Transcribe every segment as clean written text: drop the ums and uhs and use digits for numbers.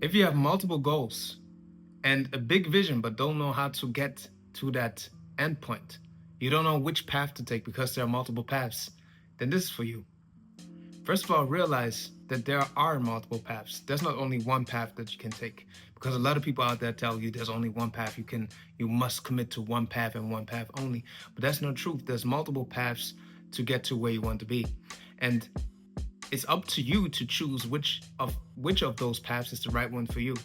If you have multiple goals and a big vision but don't know how to get to that end point, you don't know which path to take because there are multiple paths, then this is for you. First of all, realize that there are multiple paths. There's not only one path that you can take, because a lot of people out there tell you there's only one path. You must commit to one path and one path only. But that's not true. There's multiple paths to get to where you want to be. And it's up to you to choose which of those paths is the right one for you.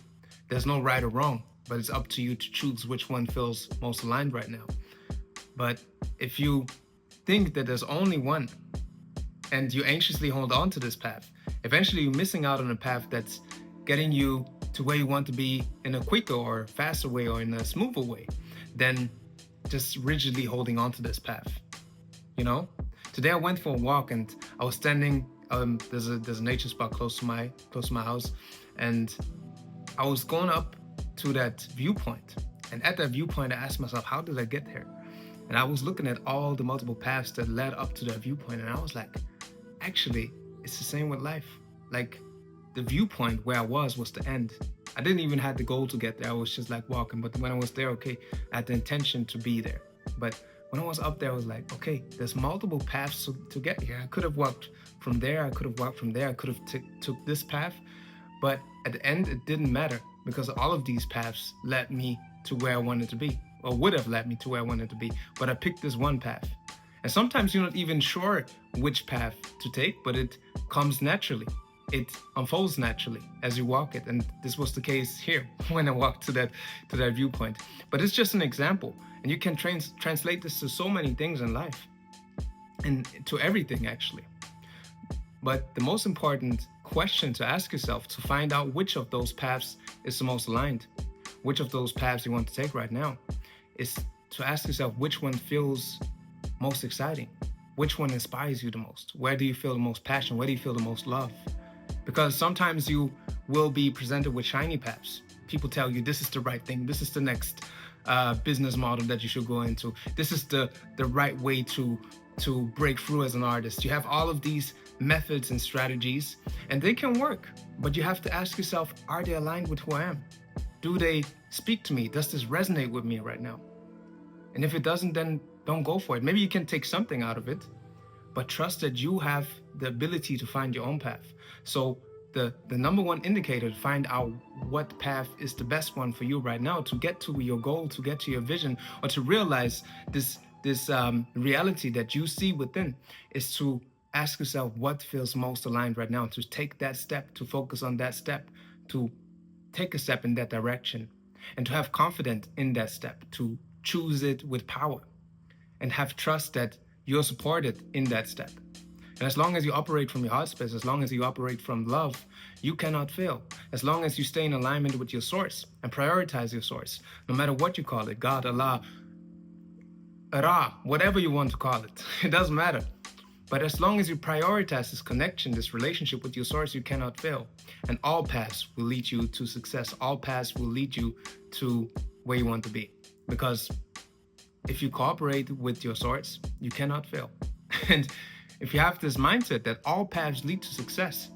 There's no right or wrong, but it's up to you to choose which one feels most aligned right now. But if you think that there's only one and you anxiously hold on to this path, eventually you're missing out on a path that's getting you to where you want to be in a quicker or faster way or in a smoother way than just rigidly holding on to this path. You know? Today I went for a walk and I was standing, there's a nature spot close to my house, and I was going up to that viewpoint. And at that viewpoint I asked myself, how did I get there? And I was looking at all the multiple paths that led up to that viewpoint, and I was like, actually, it's the same with life. Like, the viewpoint where I was the end. I didn't even have the goal to get there. I was just like walking. But when I was there, okay, I had the intention to be there. But when I was up there, I was like, okay, there's multiple paths to get here. I could have walked from there. I could have walked from there. I could have took this path. But at the end, it didn't matter, because all of these paths led me to where I wanted to be, or would have led me to where I wanted to be. But I picked this one path. And sometimes you're not even sure which path to take, but it comes naturally. It unfolds naturally as you walk it. And this was the case here when I walked to that viewpoint. But it's just an example. And you can translate this to so many things in life, and to everything actually. But the most important question to ask yourself to find out which of those paths is the most aligned, which of those paths you want to take right now, is to ask yourself which one feels most exciting, which one inspires you the most, where do you feel the most passion, where do you feel the most love? Because sometimes you will be presented with shiny paths. People tell you this is the right thing, this is the next business model that you should go into, this is the right way to break through as an artist. You have all of these methods and strategies, and they can work, but you have to ask yourself, are they aligned with who I am? Do they speak to me? Does this resonate with me right now? And if it doesn't, then don't go for it. Maybe you can take something out of it, but trust that you have the ability to find your own path. So the number one indicator to find out what path is the best one for you right now to get to your goal, to get to your vision, or to realize this reality that you see within, is to ask yourself what feels most aligned right now, to take that step, to focus on that step, to take a step in that direction, and to have confidence in that step, to choose it with power, and have trust that you're supported in that step. And as long as you operate from your heart space, as long as you operate from love, you cannot fail. As long as you stay in alignment with your source and prioritize your source, no matter what you call it, God, Allah, Ra, whatever you want to call it, it doesn't matter. But as long as you prioritize this connection, this relationship with your source, you cannot fail. And all paths will lead you to success. All paths will lead you to where you want to be. Because if you cooperate with your source, you cannot fail. And if you have this mindset that all paths lead to success,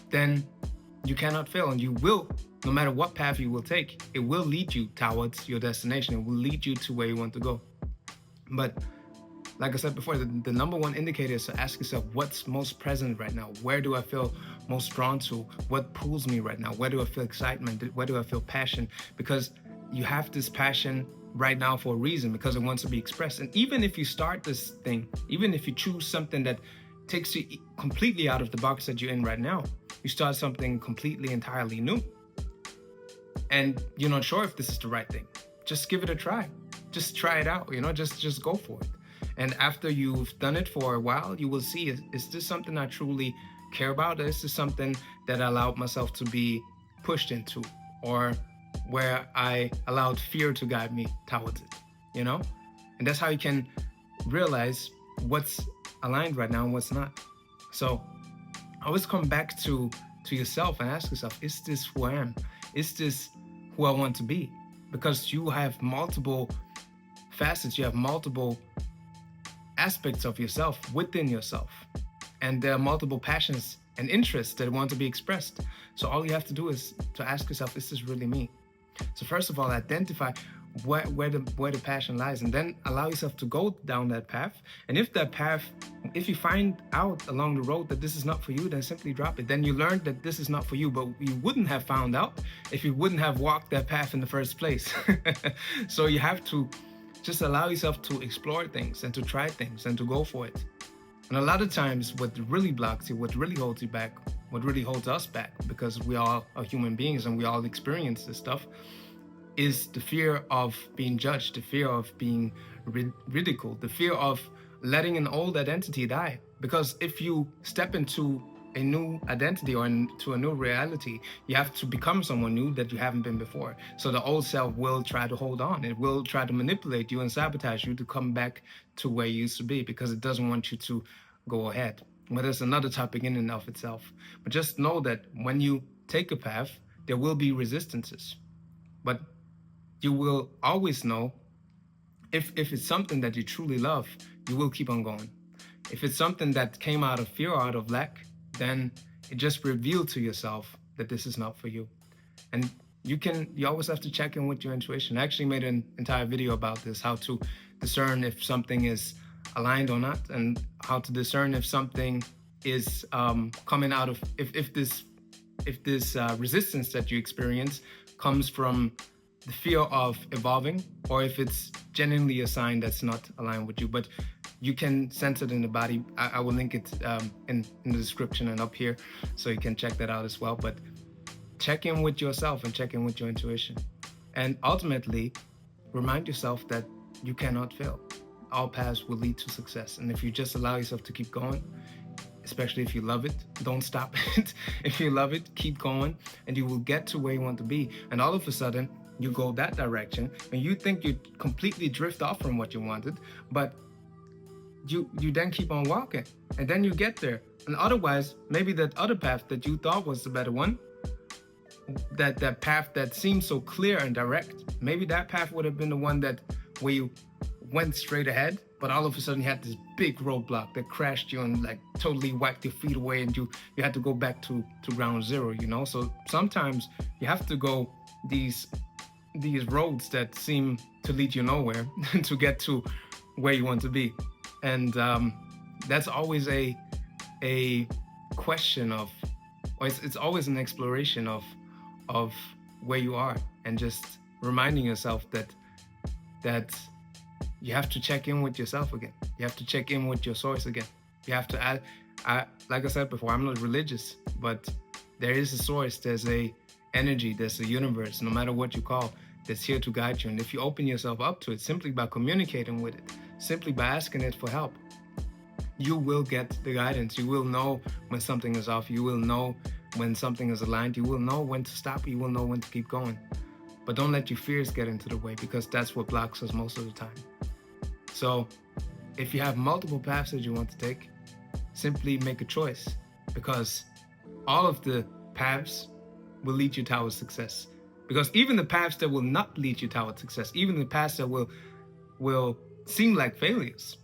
then you cannot fail, and you will, no matter what path you will take, it will lead you towards your destination. It will lead you to where you want to go. But like I said before, the number one indicator is to ask yourself, what's most present right now? Where do I feel most drawn to? What pulls me right now? Where do I feel excitement? Where do I feel passion? Because you have this passion right now for a reason, because it wants to be expressed. And even if you start this thing, even if you choose something that takes you completely out of the box that you're in right now, you start something completely, entirely new, and you're not sure if this is the right thing, just give it a try. Just try it out, just go for it. And after you've done it for a while, you will see, is this something I truly care about? Is this something that I allowed myself to be pushed into, or where I allowed fear to guide me towards it, And that's how you can realize what's aligned right now and what's not. So always come back to yourself and ask yourself, is this who I am? Is this who I want to be? Because you have multiple facets, you have multiple aspects of yourself within yourself. And there are multiple passions and interests that want to be expressed. So all you have to do is to ask yourself, is this really me? So first of all, identify where the passion lies, and then allow yourself to go down that path. And if you find out along the road that this is not for you, then simply drop it. Then you learn that this is not for you, but you wouldn't have found out if you wouldn't have walked that path in the first place. So you have to just allow yourself to explore things and to try things and to go for it. And a lot of times what really blocks you, what really holds you back, what really holds us back, because we all are human beings and we all experience this stuff, is the fear of being judged, the fear of being ridiculed, the fear of letting an old identity die. Because if you step into a new identity or into a new reality, you have to become someone new that you haven't been before. So the old self will try to hold on. It will try to manipulate you and sabotage you to come back to where you used to be, because it doesn't want you to go ahead. But that's another topic in and of itself. But just know that when you take a path, there will be resistances. But you will always know if it's something that you truly love, you will keep on going. If it's something that came out of fear or out of lack, then it just revealed to yourself that this is not for you. And you always have to check in with your intuition. I actually made an entire video about this, how to discern if something is aligned or not, and how to discern if something is coming out of, if this resistance that you experience comes from the fear of evolving, or if it's genuinely a sign that's not aligned with you. But you can sense it in the body. I will link it in the description and up here, so you can check that out as well. But check in with yourself and check in with your intuition. And ultimately, remind yourself that you cannot fail. All paths will lead to success. And if you just allow yourself to keep going, especially if you love it, don't stop it. If you love it, keep going, and you will get to where you want to be. And all of a sudden, you go that direction, and you think you completely drift off from what you wanted, but you then keep on walking, and then you get there. And otherwise, maybe that other path that you thought was the better one, that path that seemed so clear and direct, maybe that path would have been the one where you went straight ahead, but all of a sudden you had this big roadblock that crashed you and like totally whacked your feet away, and you had to go back to ground zero, you know? So sometimes you have to go these roads that seem to lead you nowhere to get to where you want to be. And that's always a question of, or it's always an exploration of where you are, and just reminding yourself that you have to check in with yourself again. You have to check in with your source again. You have to add, like I said before, I'm not religious, but there is a source, there's a energy, there's a universe, no matter what you call, that's here to guide you. And if you open yourself up to it, simply by communicating with it, simply by asking it for help, you will get the guidance. You will know when something is off. You will know when something is aligned. You will know when to stop. You will know when to keep going. But don't let your fears get into the way, because that's what blocks us most of the time. So if you have multiple paths that you want to take, simply make a choice, because all of the paths will lead you towards success. Because even the paths that will not lead you towards success, even the paths that will seem like failures,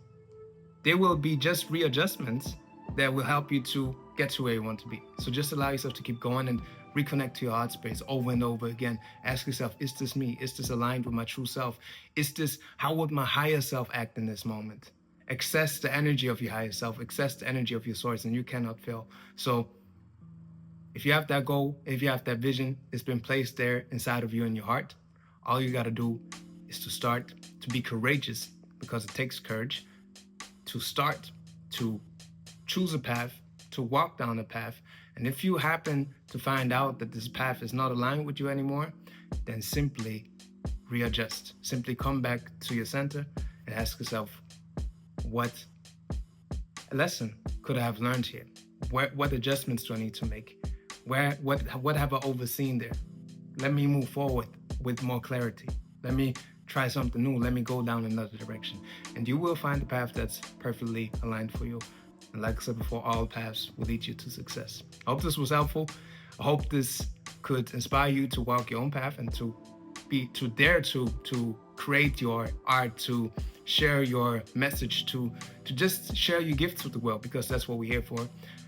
they will be just readjustments that will help you to get to where you want to be. So just allow yourself to keep going and reconnect to your heart space over and over again. Ask yourself, is this me? Is this aligned with my true self? How would my higher self act in this moment? Access the energy of your higher self, access the energy of your source, and you cannot fail. So if you have that goal, if you have that vision, it's been placed there inside of you in your heart. All you got to do is to start to be courageous, because it takes courage to start to choose a path, to walk down a path. And if you happen to find out that this path is not aligned with you anymore, then simply readjust. Simply come back to your center and ask yourself, what lesson could I have learned here? What adjustments do I need to make? What have I overseen there? Let me move forward with more clarity. Let me try something new. Let me go down another direction. And you will find a path that's perfectly aligned for you. And like I said before, all paths will lead you to success. I hope this was helpful. I hope this could inspire you to walk your own path and to dare to create your art, to share your message, to just share your gifts with the world, because that's what we're here for.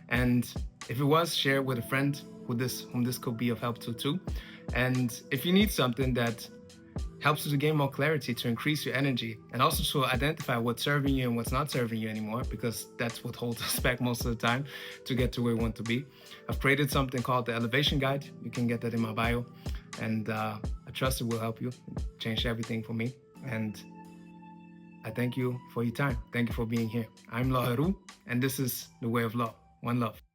And If it was, share it with a friend whom this could be of help to too. And if you need something that helps you to gain more clarity, to increase your energy, and also to identify what's serving you and what's not serving you anymore, because that's what holds us back most of the time to get to where we want to be. I've created something called the Elevation Guide. You can get that in my bio. And I trust it will help you. It changed everything for me. And I thank you for your time. Thank you for being here. I'm Law Heru, and this is The Way of Law. One love.